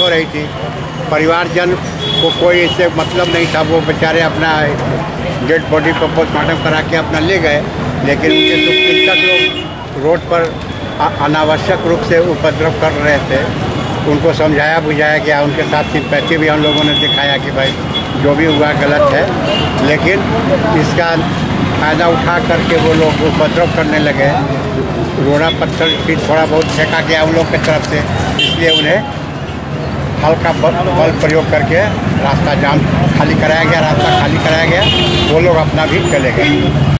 हो रही थी। परिवारजन को कोई इससे मतलब नहीं था, वो बेचारे अपना डेड बॉडी को पोस्टमार्टम करा के अपना ले गए। लेकिन उनके शुभचिंतक लोग रोड पर अनावश्यक रूप से उपद्रव कर रहे थे। उनको समझाया बुझाया गया, उनके साथ सिंपैथी भी हम लोगों ने दिखाया कि भाई जो भी हुआ गलत है, लेकिन इसका फ़ायदा उठा करके वो लोग उपद्रव करने लगे। रोड़ा पत्थर भी थोड़ा बहुत फेंका गया उन लोग की तरफ से, इसलिए उन्हें हल्का बल प्रयोग करके रास्ता जाम खाली कराया गया, रास्ता खाली कराया गया। वो लोग अपना भी चले गए।